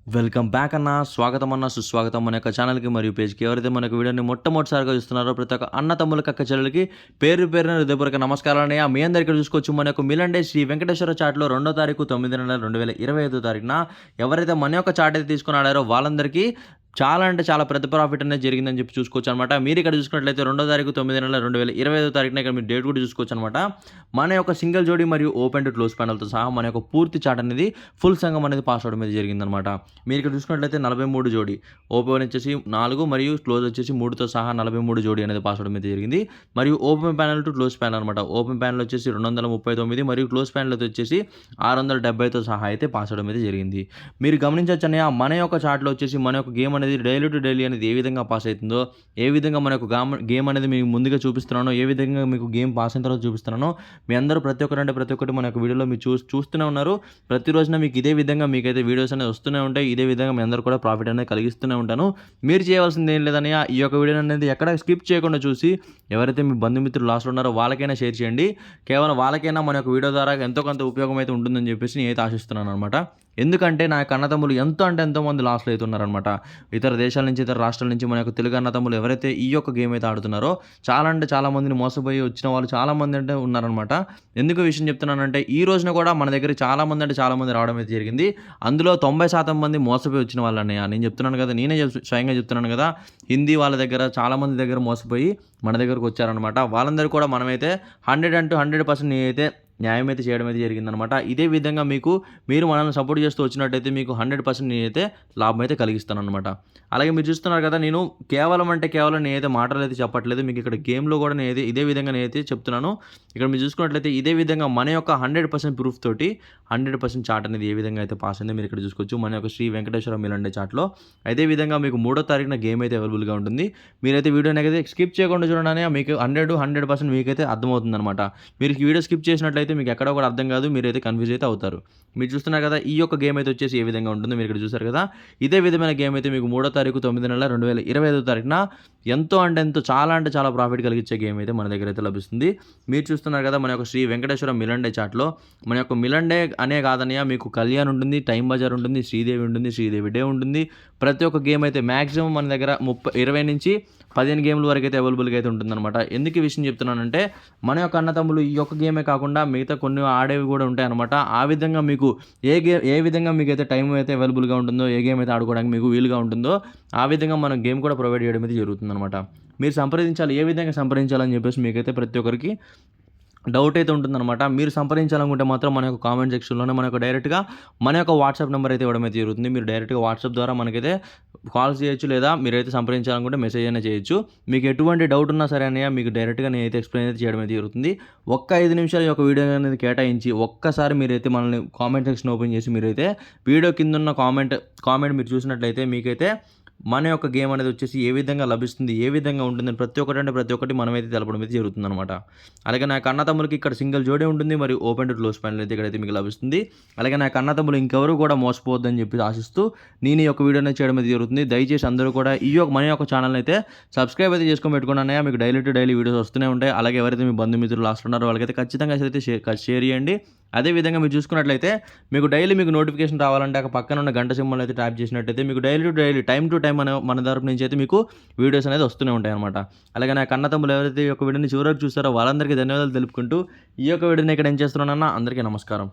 Welcome back అన్న. స్వాగతం అన్న, సుస్వాగతం మన యొక్క ఛానల్కి మరియు పేజ్కి. ఎవరైతే మనకు వీడియోని మొట్టమొదటిసారిగా చూస్తున్నారో ప్రతి ఒక్క అన్న తమ్ములకి, అక్క చెల్లెలకి పేరు పేరున హృదయపూర్వక నమస్కారాలు. మీ అందరికీ చూసుకోవచ్చు మన యొక్క మిలండే శ్రీ వెంకటేశ్వర చాట్లో 2వ తారీఖు 9 నెల 2025 తారీఖున ఎవరైతే మన యొక్క చాట్ అయితే తీసుకుని ఆడారో వాళ్ళందరికీ చాలా అంటే చాలా పెద్ద ప్రాఫిట్ అనేది జరిగిందని చెప్పి చూసుకోవచ్చు అనమాట. మీరు ఇక్కడ చూసుకున్నట్లయితే 2వ తారీఖు 9 నెల 2025 తారీఖున ఇక్కడ మీరు డేట్ కూడా చూసుకోవచ్చు అనమాట. మన యొక్క సింగిల్ జోడీ మరియు ఓపెన్ టు క్లోజ్ ప్యానల్తో సహా మన యొక్క పూర్తి చాట్ అనేది ఫుల్ సంఘం అనేది పాస్ అవడం మీద జరిగిందనమాట. మీరు ఇక్కడ చూసుకున్నట్లయితే 43 జోడీ, ఓపెన్ వచ్చేసి 4 మరియు క్లోజ్ వచ్చేసి 3తో సహా 43 జోడీ అనేది పాస్ అవడం మీద జరిగింది. మరియు open panel to close panel అనమాట. ఓపెన్ ప్యానల్ వచ్చేసి 239 మరియు క్లోజ్ ప్యానల్ వచ్చేసి 670తో సహా అయితే పాస్ అవడం మీద జరిగింది. మీరు గమనించవచ్చు అన్నయ్య, మన యొక్క చాట్లో వచ్చేసి మన యొక్క గేమ్ అనేది డైలీ టు డైలీ అనేది ఏ విధంగా పాస్ అవుతుందో, ఏ విధంగా మన యొక్క గేమ్ అనేది మీకు ముందుగా చూపిస్తున్నానో, ఏ విధంగా మీకు గేమ్ పాస్ అయిన తర్వాత చూపిస్తున్నానో, మీ అందరూ ప్రతి ఒక్కటి మన యొక్క వీడియోలో మీరు చూస్తూనే ఉన్నారు. ప్రతిరోజున మీకు ఇదే విధంగా మీకైతే వీడియోస్ అనేది వస్తూనే ఉంటాయి. ఇదే విధంగా మీ అందరూ కూడా ప్రాఫిట్ అనేది కలిగిస్తూనే ఉంటాను. మీరు చేయవలసింది ఏం లేదని ఈ యొక్క వీడియో అనేది ఎక్కడ స్కిప్ చేయకుండా చూసి ఎవరైతే మీ బంధుమిత్రులు లాస్ట్లో ఉన్నారో వాళ్ళకైనా షేర్ చేయండి. కేవలం వాళ్ళకైనా మన యొక్క వీడియో ద్వారా ఎంతో కొంత ఉపయోగం అయితే ఉంటుందని చెప్పేసి నేనైతే ఆశిస్తున్నాను అనమాట. ఎందుకంటే నా యొక్క అన్నతమ్ములు ఎంతోమంది లాస్లో అవుతున్నారనమాట. ఇతర దేశాల నుంచి, ఇతర రాష్ట్రాల నుంచి మన యొక్క తెలుగు అన్నతమ్ములు ఎవరైతే ఈ యొక్క గేమ్ అయితే ఆడుతున్నారో చాలా మందిని మోసపోయి వచ్చిన వాళ్ళు చాలామంది అంటే ఉన్నారనమాట. ఎందుకు విషయం చెప్తున్నానంటే ఈ రోజున కూడా మన దగ్గర చాలామంది రావడం అయితే జరిగింది. అందులో 90% మంది మోసపోయి వచ్చిన వాళ్ళని నేను చెప్తున్నాను కదా, నేనే స్వయంగా చెప్తున్నాను కదా. హిందీ వాళ్ళ దగ్గర చాలామంది దగ్గర మోసపోయి మన దగ్గరకు వచ్చారనమాట. వాళ్ళందరూ కూడా మనమైతే 100% నేనైతే న్యాయం అయితే చేయడం అయితే జరిగిందనమాట. ఇదే విధంగా మీరు మనల్ని సపోర్ట్ చేస్తూ వచ్చినట్టయితే మీకు 100% నేనైతే లాభం అయితే కలిగిస్తానమాట. అలాగే మీరు చూస్తున్నారు కదా, నేను కేవలం నేనైతే మాటలు అయితే చెప్పట్లేదు. మీకు ఇక్కడ గేమ్లో కూడా నేనైతే ఇదే విధంగా నేనైతే చెప్తున్నాను. ఇక్కడ మీరు చూసుకున్నట్లయితే ఇదే విధంగా మన యొక్క 100% ప్రూఫ్ తోటి 100% చాట్ అనేది ఏ విధంగా అయితే పాస్ అయిందో మీరు ఇక్కడ చూసుకోవచ్చు. మన యొక్క శ్రీ వెంకటేశ్వర మిలండే చాట్లో అదే విధంగా మీకు 3వ తారీఖున గేమ్ అయితే అవైలబుల్గా ఉంటుంది. మీరైతే వీడియోని అయితే స్కిప్ చేయకుండా చూడగానే మీకు 100% మీకైతే అర్థమవుతుంది అనమాట. మీరు వీడియో స్కిప్ చేసినట్లయితే మీకు ఎక్కడ కూడా అర్థం కాదు, మీరైతే కన్ఫ్యూజ్ అయితే అవుతారు. మీరు చూస్తున్నారు కదా, ఈ యొక్క గేమ్ అయితే వచ్చేసి ఏ విధంగా ఉంటుందో మీరు ఇక్కడ చూసారు కదా. ఇదే విధమైన గేమ్ అయితే మీకు 3వ తారీఖు 9 నెల 2025 తారీఖున ఎంతో చాలా ప్రాఫిట్ కలిగించే గేమ్ అయితే మన దగ్గర అయితే లభిస్తుంది. మీరు చూస్తున్నారు కదా, మన యొక్క శ్రీ వెంకటేశ్వర మిలండే చాట్లో మన యొక్క మిలండే అనే కాదనయ్య, మీకు కళ్యాణ్ ఉంటుంది, టైం బజార్ ఉంటుంది, శ్రీదేవి ఉంటుంది, శ్రీదేవి డే ఉంటుంది. ప్రతి ఒక్క గేమ్ అయితే మ్యాక్సిమం మన దగ్గర 20 నుంచి 15 గేమ్ల వరకు అయితే అవైలబుల్గా అయితే ఉంటుందన్నమాట. ఎందుకు ఈ విషయం చెప్తున్నానంటే మన యొక్క అన్నతమ్ములు ఈ యొక్క గేమే కాకుండా మిగతా కొన్ని ఆడేవి కూడా ఉంటాయన్నమాట. ఆ విధంగా మీకు ఏ విధంగా మీకైతే టైం అయితే అవైలబుల్గా ఉంటుందో, ఏ గేమ్ అయితే ఆడుకోవడానికి మీకు వీలుగా ఉంటుందో ఆ విధంగా మనం గేమ్ కూడా ప్రొవైడ్ చేయడం అయితే జరుగుతుందన్నమాట. మీరు సంప్రదించాలి, ఏ విధంగా సంప్రదించాలని చెప్పేసి మీకైతే ప్రతి ఒక్కరికి డౌట్ అయితే ఉంటుందన్నమాట. మీరు సంప్రదించాలనుకుంటే మాత్రం మన యొక్క కామెంట్ సెక్షన్లోనే మన యొక్క డైరెక్ట్గా మన యొక్క వాట్సాప్ నెంబర్ అయితే ఇవ్వడం అయితే జరుగుతుంది. మీరు డైరెక్ట్గా వాట్సాప్ ద్వారా మనకైతే కాల్స్ చేయొచ్చు, లేదా మీరైతే సంప్రదించాలనుకుంటే మెసేజ్ అయినా చేయొచ్చు. మీకు ఎటువంటి డౌట్ ఉన్నా సరే అన్నయ్య, మీకు డైరెక్ట్గా నేనైతే ఎక్స్ప్లెయిన్ అయితే చేయడం అయితే జరుగుతుంది. ఒక్క 5 నిమిషాల యొక్క వీడియో అనేది కేటాయించి ఒక్కసారి మీరైతే మనల్ని కామెంట్ సెక్షన్ ఓపెన్ చేసి మీరైతే వీడియో కింద ఉన్న కామెంట్ మీరు చూసినట్లయితే మీకైతే మన యొక్క గేమ్ అనేది వచ్చేసి ఏ విధంగా లభిస్తుంది, ఏ విధంగా ఉంటుందని ప్రతి ఒక్కటి మనమైతే తెలపడం అయితే జరుగుతుంది అనమాట. అలాగే నా కన్న తమ్ములకి ఇక్కడ సింగిల్ జోడే ఉంటుంది మరియు ఓపెన్ టు క్లోజ్ ప్యానల్ అయితే ఇక్కడైతే మీకు లభిస్తుంది. అలాగే నా కన్న తమ్ములు ఇంకెవరు కూడా మోసపోవద్దని చెప్పి ఆశిస్తూ నేను ఈ యొక్క వీడియోని చేయడం అయితే జరుగుతుంది. దయచేసి అందరూ కూడా మన యొక్క ఛానల్ అయితే సబ్స్క్రైబ్ అయితే చేసుకొని పెట్టుకున్నానయ్యా. మీకు డైలీ టు డైలీ వీడియోస్ వస్తూనే ఉంటాయి. అలాగే ఎవరైతే మీ బంధుమిత్రులు లాస్ట్ ఉన్నారో వాళ్ళకైతే ఖచ్చితంగా అయితే షేర్ చేయండి. అదేవిధంగా మీరు చూసుకున్నట్లయితే మీకు డైలీ నోటిఫికేషన్ రావాలంటే అక్కడ పక్కన ఉన్న గంట సింబల్ అయితే ట్యాప్ చేసినట్టయితే మీకు daily to daily time to time మన తరపు నుంచి అయితే మీకు వీడియోస్ అనేది వస్తూనే ఉంటాయి అనమాట. అలాగే నా కన్న తమ్ములు ఎవరైతే ఈ యొక్క వీడియోని చివరికి చూస్తారో వాళ్ళందరికీ ధన్యవాదాలు తెలుపుకుంటూ ఈ యొక్క వీడియోని ఇక్కడ ఏం చేస్తున్నానన్నా అందరికీ నమస్కారం.